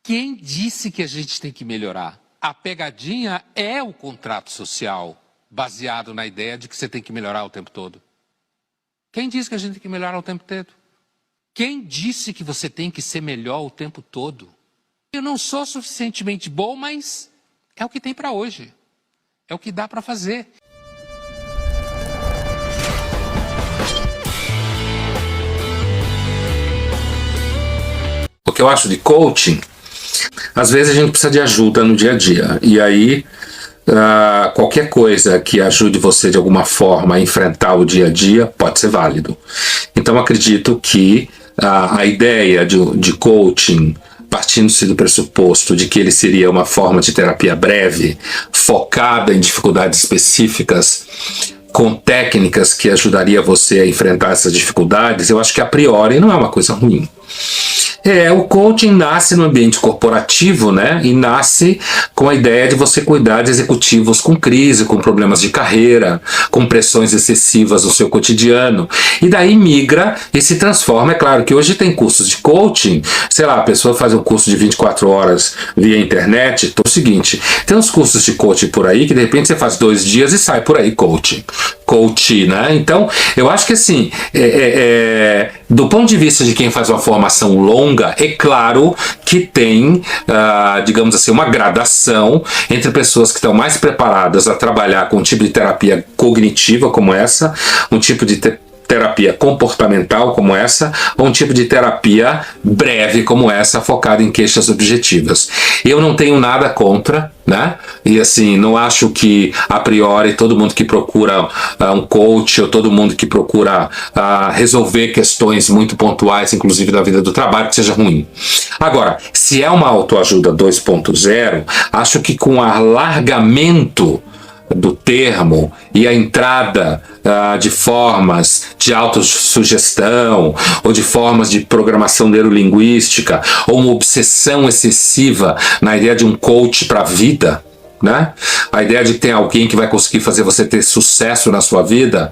Quem disse que a gente tem que melhorar? A pegadinha é o contrato social, baseado na ideia de que você tem que melhorar o tempo todo. Quem disse que a gente tem que melhorar o tempo todo? Quem disse que você tem que ser melhor o tempo todo? Eu não sou suficientemente bom, mas é o que tem para hoje. É o que dá para fazer. O que eu acho de coaching, às vezes a gente precisa de ajuda no dia a dia. E aí, qualquer coisa que ajude você de alguma forma a enfrentar o dia a dia pode ser válido. Então acredito que a ideia de coaching, partindo-se do pressuposto de que ele seria uma forma de terapia breve, focada em dificuldades específicas, com técnicas que ajudaria você a enfrentar essas dificuldades, eu acho que a priori não é uma coisa ruim. O coaching nasce no ambiente corporativo, né? E nasce com a ideia de você cuidar de executivos com crise, com problemas de carreira, com pressões excessivas no seu cotidiano. E daí migra e se transforma. É claro que hoje tem cursos de coaching, sei lá, a pessoa faz um curso de 24 horas via internet. Então é o seguinte, tem uns cursos de coaching por aí que de repente você faz 2 dias e sai por aí coaching, né? Então, eu acho que assim, do ponto de vista de quem faz uma formação longa, é claro que tem, digamos assim, uma gradação entre pessoas que estão mais preparadas a trabalhar com um tipo de terapia cognitiva como essa, um tipo de terapia comportamental como essa, ou um tipo de terapia breve como essa, focada em queixas objetivas. Eu não tenho nada contra, né? E assim, não acho que a priori todo mundo que procura um coach, ou todo mundo que procura resolver questões muito pontuais, inclusive da vida do trabalho, que seja ruim. Agora, se é uma autoajuda 2.0, acho que com o alargamento do termo e a entrada de formas de autossugestão ou de formas de programação neurolinguística ou uma obsessão excessiva na ideia de um coach para a vida, né? A ideia de que tem alguém que vai conseguir fazer você ter sucesso na sua vida,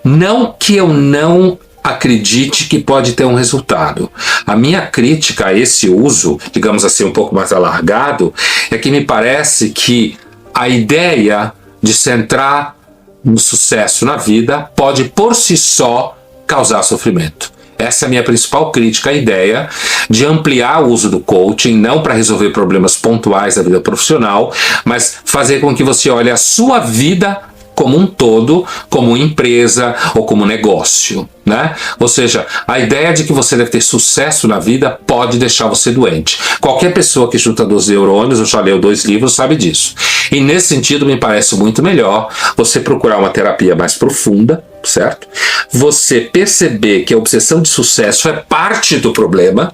não que eu não acredite que pode ter um resultado. A minha crítica a esse uso, digamos assim, um pouco mais alargado, é que me parece que a ideia de centrar no sucesso na vida pode por si só causar sofrimento. Essa é a minha principal crítica à ideia de ampliar o uso do coaching, não para resolver problemas pontuais da vida profissional, mas fazer com que você olhe a sua vida como um todo, como empresa ou como negócio, né? Ou seja, a ideia de que você deve ter sucesso na vida pode deixar você doente. Qualquer pessoa que junta 12 neurônios, ou já leu 2 livros, sabe disso. E nesse sentido, me parece muito melhor você procurar uma terapia mais profunda, certo? Você perceber que a obsessão de sucesso é parte do problema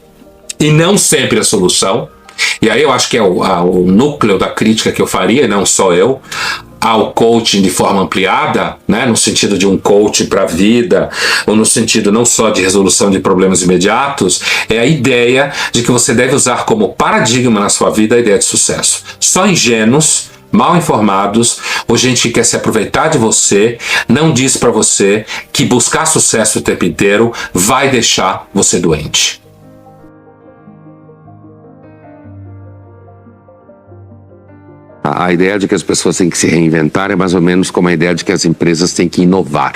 e não sempre a solução. E aí eu acho que é o núcleo da crítica que eu faria, não só eu, ao coaching de forma ampliada, né, no sentido de um coach para a vida, ou no sentido não só de resolução de problemas imediatos, é a ideia de que você deve usar como paradigma na sua vida a ideia de sucesso. Só ingênuos, mal informados, ou gente que quer se aproveitar de você, não diz para você que buscar sucesso o tempo inteiro vai deixar você doente. A ideia de que as pessoas têm que se reinventar é mais ou menos como a ideia de que as empresas têm que inovar.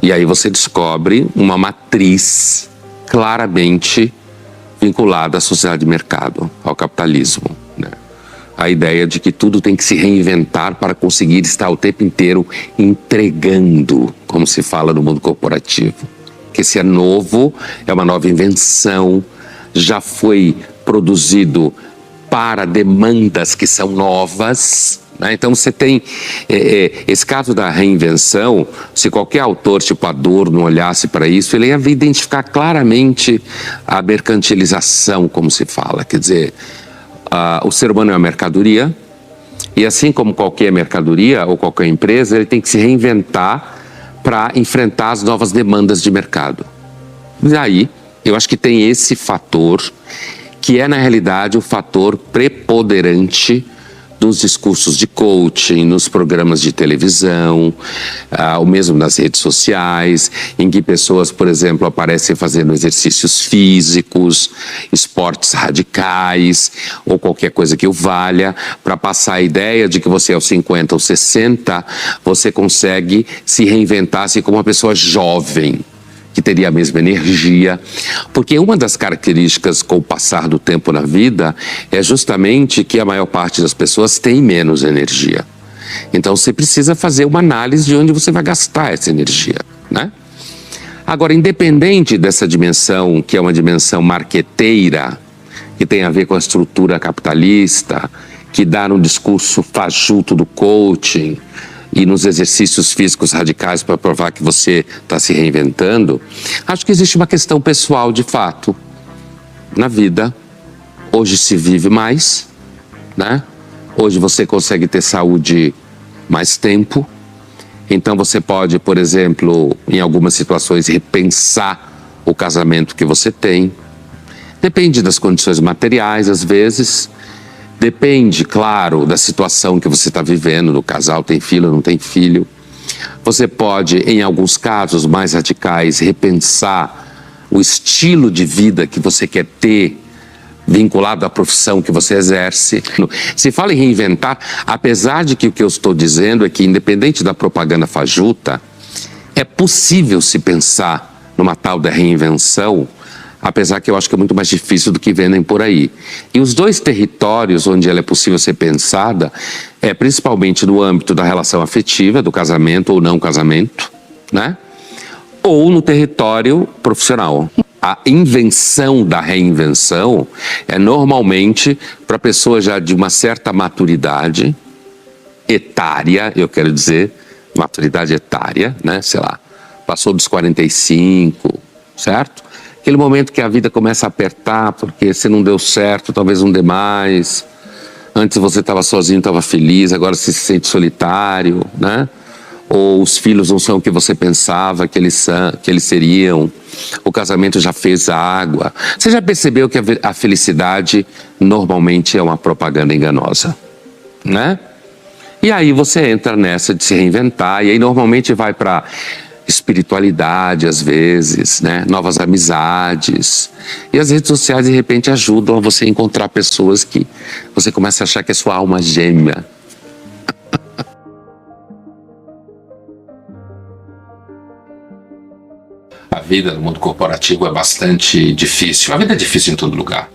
E aí você descobre uma matriz claramente vinculada à sociedade de mercado, ao capitalismo, né? A ideia de que tudo tem que se reinventar para conseguir estar o tempo inteiro entregando, como se fala no mundo corporativo. Que se é novo, é uma nova invenção, já foi produzido para demandas que são novas, né? Então você tem esse caso da reinvenção. Se qualquer autor tipo Adorno olhasse para isso, ele ia identificar claramente a mercantilização, como se fala. Quer dizer, o ser humano é uma mercadoria e assim como qualquer mercadoria ou qualquer empresa, ele tem que se reinventar para enfrentar as novas demandas de mercado. E aí, eu acho que tem esse fator que é, na realidade, o fator preponderante nos discursos de coaching, nos programas de televisão, ou mesmo nas redes sociais, em que pessoas, por exemplo, aparecem fazendo exercícios físicos, esportes radicais, ou qualquer coisa que o valha, para passar a ideia de que você aos 50 ou 60, você consegue se reinventar assim como uma pessoa jovem, que teria a mesma energia, porque uma das características com o passar do tempo na vida é justamente que a maior parte das pessoas tem menos energia. Então você precisa fazer uma análise de onde você vai gastar essa energia, né? Agora, independente dessa dimensão, que é uma dimensão marqueteira, que tem a ver com a estrutura capitalista, que dá no discurso fajuto do coaching, e nos exercícios físicos radicais para provar que você está se reinventando, acho que existe uma questão pessoal de fato. Na vida, hoje se vive mais, né? Hoje você consegue ter saúde mais tempo, então você pode, por exemplo, em algumas situações, repensar o casamento que você tem. Depende das condições materiais, às vezes. Depende, claro, da situação que você está vivendo, do casal, tem filho ou não tem filho. Você pode, em alguns casos mais radicais, repensar o estilo de vida que você quer ter, vinculado à profissão que você exerce. Se fala em reinventar, apesar de que o que eu estou dizendo é que, independente da propaganda fajuta, é possível se pensar numa tal da reinvenção, apesar que eu acho que é muito mais difícil do que vendem por aí. E os dois territórios onde ela é possível ser pensada é principalmente no âmbito da relação afetiva, do casamento ou não casamento, né? Ou no território profissional. A invenção da reinvenção é normalmente para pessoas já de uma certa maturidade etária, eu quero dizer, maturidade etária, né? Sei lá, passou dos 45, certo? Aquele momento que a vida começa a apertar, porque se não deu certo, talvez não dê mais. Antes você estava sozinho, estava feliz, agora você se sente solitário, né? Ou os filhos não são o que você pensava que eles seriam. O casamento já fez água. Você já percebeu que a felicidade normalmente é uma propaganda enganosa, né? E aí você entra nessa de se reinventar, e aí normalmente vai para espiritualidade, às vezes, né? Novas amizades. E as redes sociais, de repente, ajudam a você encontrar pessoas que você começa a achar que é sua alma gêmea. A vida no mundo corporativo é bastante difícil. A vida é difícil em todo lugar.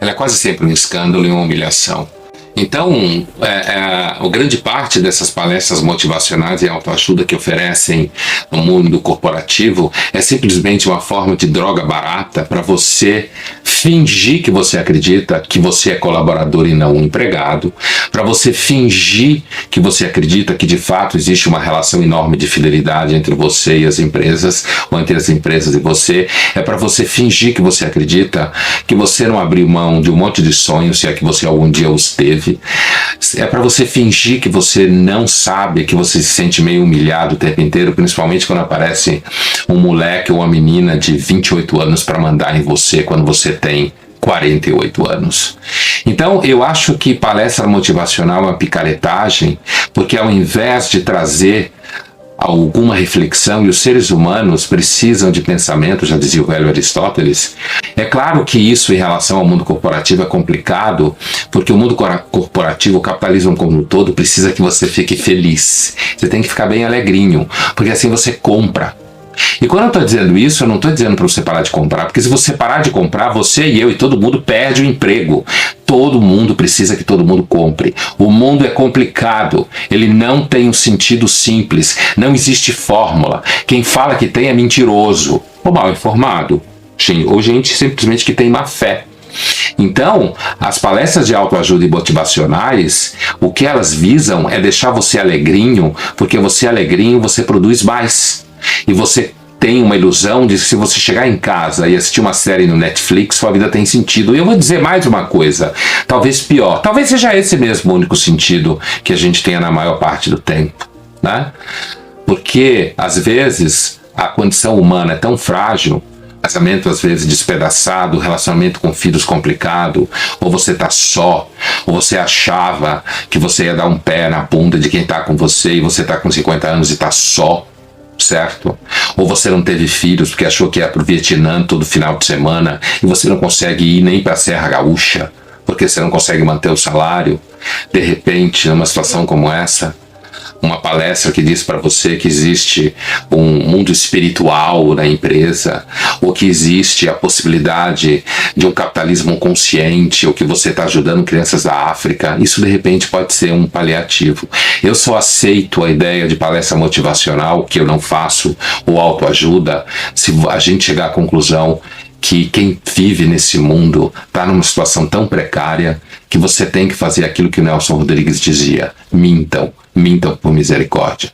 Ela é quase sempre um escândalo e uma humilhação. Então, a grande parte dessas palestras motivacionais e autoajuda que oferecem no mundo corporativo é simplesmente uma forma de droga barata para você fingir que você acredita que você é colaborador e não um empregado, para você fingir que você acredita que de fato existe uma relação enorme de fidelidade entre você e as empresas, ou entre as empresas e você. É para você fingir que você acredita que você não abriu mão de um monte de sonhos, se é que você algum dia os teve. É para você fingir que você não sabe, que você se sente meio humilhado o tempo inteiro, principalmente quando aparece um moleque ou uma menina de 28 anos para mandar em você quando você tem 48 anos. Então, eu acho que palestra motivacional é uma picaretagem, porque ao invés de trazer alguma reflexão, e os seres humanos precisam de pensamento, já dizia o velho Aristóteles. É claro que isso em relação ao mundo corporativo é complicado, porque o mundo corporativo, o capitalismo como um todo, precisa que você fique feliz. Você tem que ficar bem alegrinho, porque assim você compra. E quando eu estou dizendo isso, eu não estou dizendo para você parar de comprar, porque se você parar de comprar, você e eu e todo mundo perde o emprego. Todo mundo precisa que todo mundo compre. O mundo é complicado, ele não tem um sentido simples, não existe fórmula. Quem fala que tem é mentiroso ou mal informado, ou gente simplesmente que tem má fé. Então, as palestras de autoajuda e motivacionais, o que elas visam é deixar você alegrinho, porque você alegrinho, você produz mais. E você tem uma ilusão de que se você chegar em casa e assistir uma série no Netflix, sua vida tem sentido. E eu vou dizer mais uma coisa, talvez pior. Talvez seja esse mesmo o único sentido que a gente tenha na maior parte do tempo, né? Porque, às vezes, a condição humana é tão frágil, casamento às vezes despedaçado, relacionamento com filhos complicado, ou você tá só, ou você achava que você ia dar um pé na bunda de quem tá com você e você tá com 50 anos e tá só, certo? Ou você não teve filhos porque achou que ia pro Vietnã todo final de semana e você não consegue ir nem pra Serra Gaúcha porque você não consegue manter o salário. De repente, numa situação como essa, uma palestra que diz para você que existe um mundo espiritual na empresa, ou que existe a possibilidade de um capitalismo consciente, ou que você está ajudando crianças da África, isso de repente pode ser um paliativo. Eu só aceito a ideia de palestra motivacional, que eu não faço, ou autoajuda, se a gente chegar à conclusão que quem vive nesse mundo está numa situação tão precária que você tem que fazer aquilo que o Nelson Rodrigues dizia: mintam por misericórdia.